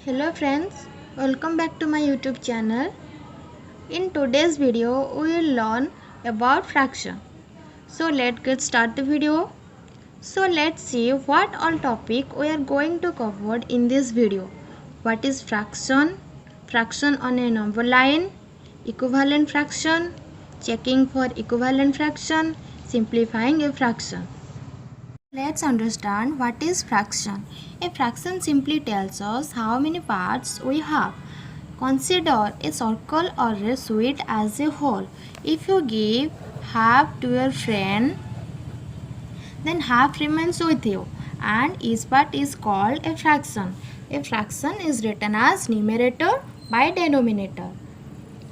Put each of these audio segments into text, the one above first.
Hello friends, welcome back to my YouTube channel. In today's video, we will learn about fraction. So let's get start the video. So let's see what all topic we are going to cover in this video. What is fraction? Fraction on a number line, equivalent fraction, checking for equivalent fraction, simplifying a fraction. Let's understand what is fraction. A fraction simply tells us how many parts we have. Consider a circle or a sweet as a whole. If you give half to your friend, then half remains with you and each part is called a fraction. A fraction is written as numerator by denominator.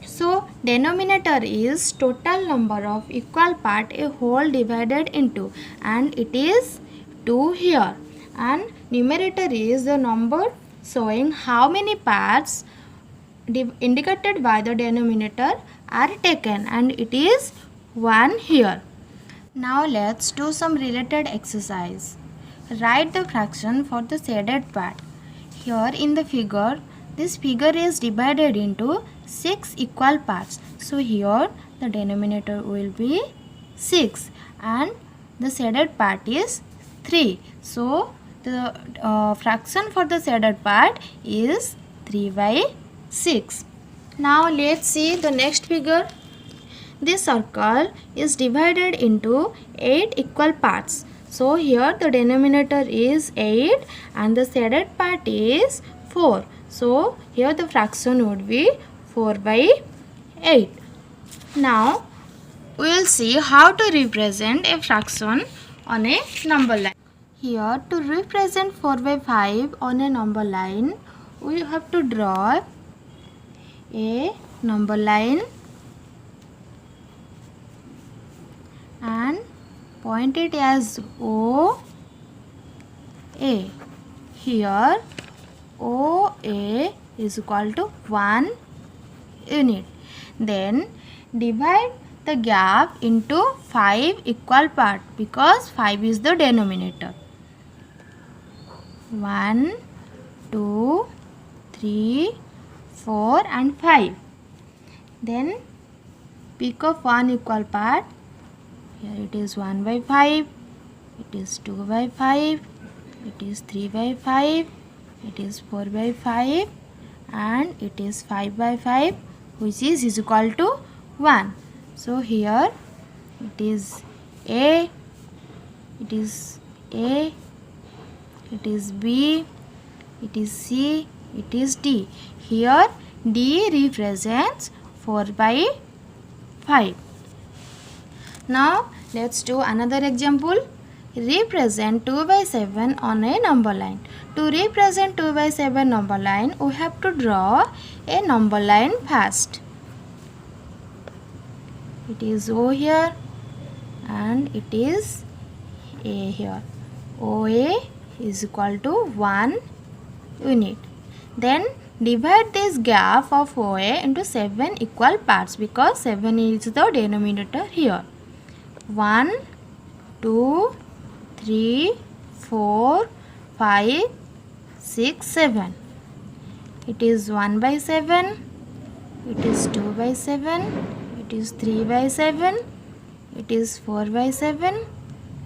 So denominator is total number of equal part a whole divided into, and it is 2 here, and numerator is the number showing how many parts indicated by the denominator are taken, and it is 1 here. Now let's do some related exercise. Write the fraction for the shaded part. Here in the figure, this figure is divided into 6 equal parts. So here the denominator will be 6 and the shaded part is 3. So the fraction for the shaded part is 3 by 6. Now let's see the next figure. This circle is divided into 8 equal parts. So here the denominator is 8 and the shaded part is 4. So here the fraction would be 4 by 8. Now we will see how to represent a fraction on a number line. Here to represent 4 by 5 on a number line, we have to draw a number line and point it as OA. Here OA is equal to 1 unit. Then divide the gap into 5 equal parts because 5 is the denominator. 1, 2, 3, 4 and 5. Then pick up one equal part. Here it is 1 by 5, it is 2 by 5, it is 3 by 5, it is 4 by 5 and it is 5 by 5, which is equal to 1. So here it is A, it is A, it is B, it is C, it is D. Here D represents 4 by 5. Now let's do another example. Represent 2 by 7 on a number line. To represent 2 by 7 number line, we have to draw a number line first. It is O here and it is A here. OA is equal to 1 unit. Then divide this gap of OA into 7 equal parts because 7 is the denominator here. 1, 2, 3, 4, 5, 6, 7. It is 1 by 7, it is 2 by 7, it is 3 by 7, it is 4 by 7,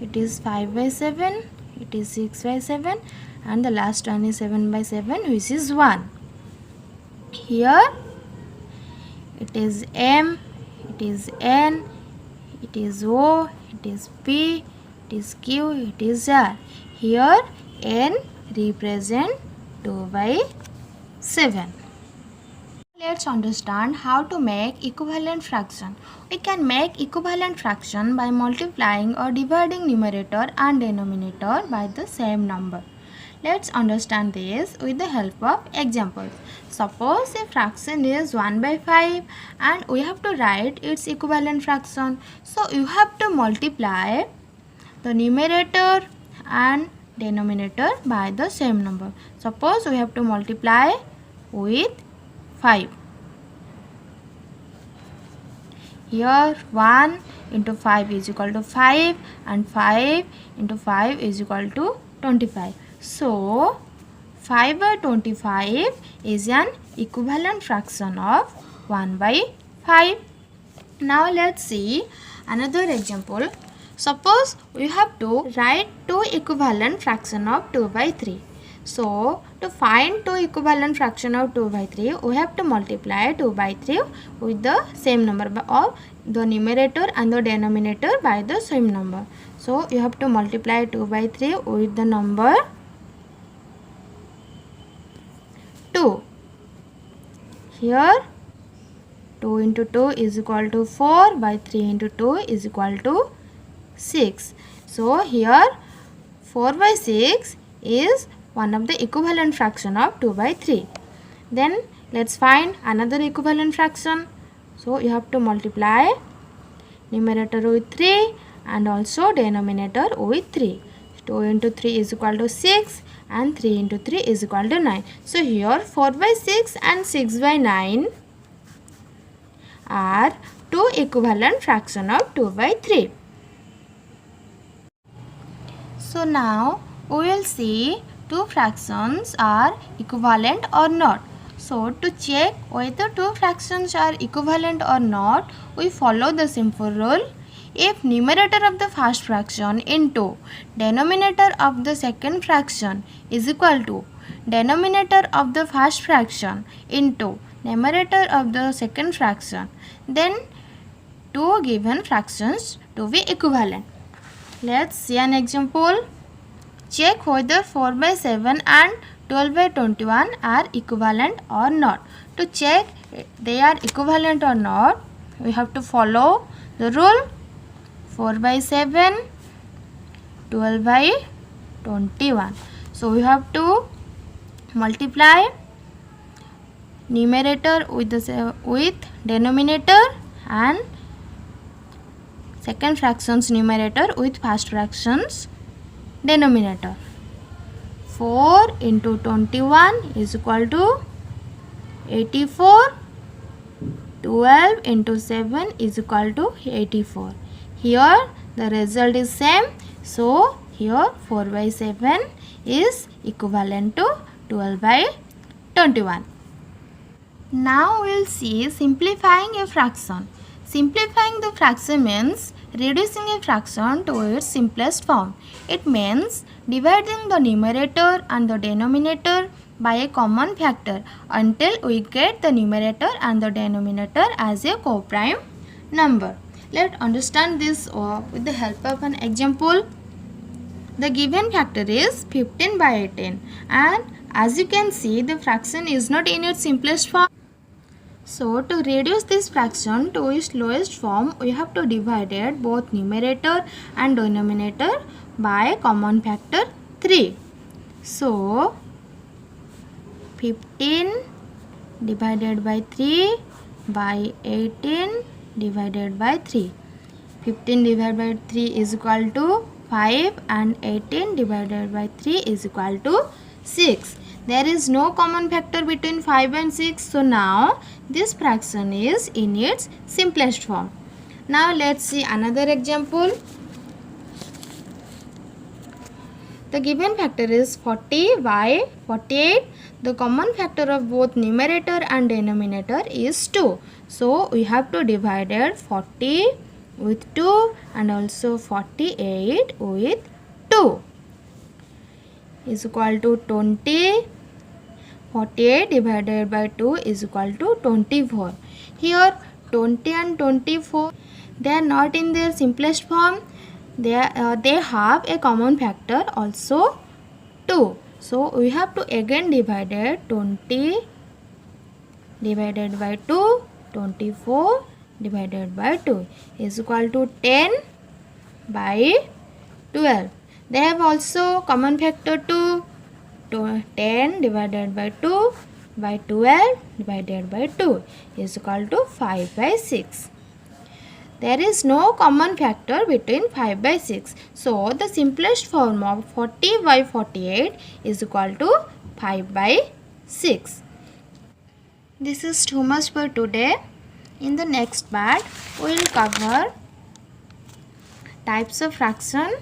it is 5 by 7, it is 6 by 7 and the last one is 7 by 7, which is 1. Here it is M, it is N, it is O, it is P, it is Q, it is R. Here N represent 2 by 7. Let's understand how to make equivalent fraction. We can make equivalent fraction by multiplying or dividing numerator and denominator by the same number. Let's understand this with the help of examples. Suppose a fraction is 1 by 5 and we have to write its equivalent fraction. So you have to multiply the numerator and denominator by the same number. Suppose we have to multiply with 5. Here 1 into 5 is equal to 5 and 5 into 5 is equal to 25. So 5 by 25 is an equivalent fraction of 1 by 5. Now let's see another example. Suppose we have to write two equivalent fraction of 2 by 3. So to find two equivalent fraction of 2 by 3, we have to multiply 2 by 3 with the same number of the numerator and the denominator by the same number. So you have to multiply 2 by 3 with the number 2. Here 2 into 2 is equal to 4 by 3 into 2 is equal to 6. So here 4 by 6 is one of the equivalent fraction of 2 by 3. Then let's find another equivalent fraction. So you have to multiply numerator with 3 and also denominator with 3. 2 into 3 is equal to 6 and 3 into 3 is equal to 9. So here 4 by 6 and 6 by 9 are two equivalent fraction of 2 by 3. So now we will see two fractions are equivalent or not. So to check whether two fractions are equivalent or not, we follow the simple rule. If numerator of the first fraction into denominator of the second fraction is equal to denominator of the first fraction into numerator of the second fraction, then two given fractions to be equivalent. Let's see an example. Check whether 4 by 7 and 12 by 21 are equivalent or not. To check they are equivalent or not, we have to follow the rule 4 by 7, 12 by 21. So we have to multiply numerator with denominator and second fractions numerator with first fractions denominator. 4 into 21 is equal to 84. 12 into 7 is equal to 84. Here the result is same. So here 4 by 7 is equivalent to 12 by 21. Now we will see simplifying a fraction. Simplifying the fraction means reducing a fraction to its simplest form. It means dividing the numerator and the denominator by a common factor until we get the numerator and the denominator as a co-prime number. Let's understand this with the help of an example. The given factor is 15 by 18, and as you can see the fraction is not in its simplest form. So to reduce this fraction to its lowest form, we have to divide both numerator and denominator by common factor 3. So 15 divided by 3 by 18 divided by 3. 15 divided by 3 is equal to 5 and 18 divided by 3 is equal to 6. There is no common factor between 5 and 6. So now this fraction is in its simplest form. Now let's see another example. The given factor is 40 by 48. The common factor of both numerator and denominator is 2. So we have to divide 40 with 2 and also 48 with 2 is equal to 20. 48 divided by 2 is equal to 24. Here 20 and 24, they are not in their simplest form. They have a common factor also 2. So we have to again divide 20 divided by 2, 24 divided by 2 is equal to 10 by 12. They have also common factor 2. 10 divided by 2 by 12 divided by 2 is equal to 5 by 6. There is no common factor between 5 by 6. So the simplest form of 40 by 48 is equal to 5 by 6. This is too much for today. In the next part, we will cover types of fraction,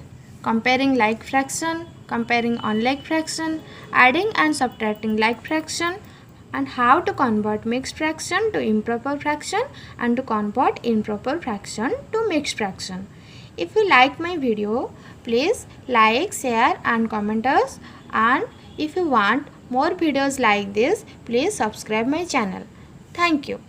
comparing like fraction, comparing unlike fraction, adding and subtracting like fraction, and how to convert mixed fraction to improper fraction and to convert improper fraction to mixed fraction. If you like my video, please like, share and comment us, and if you want more videos like this, please subscribe my channel. Thank you.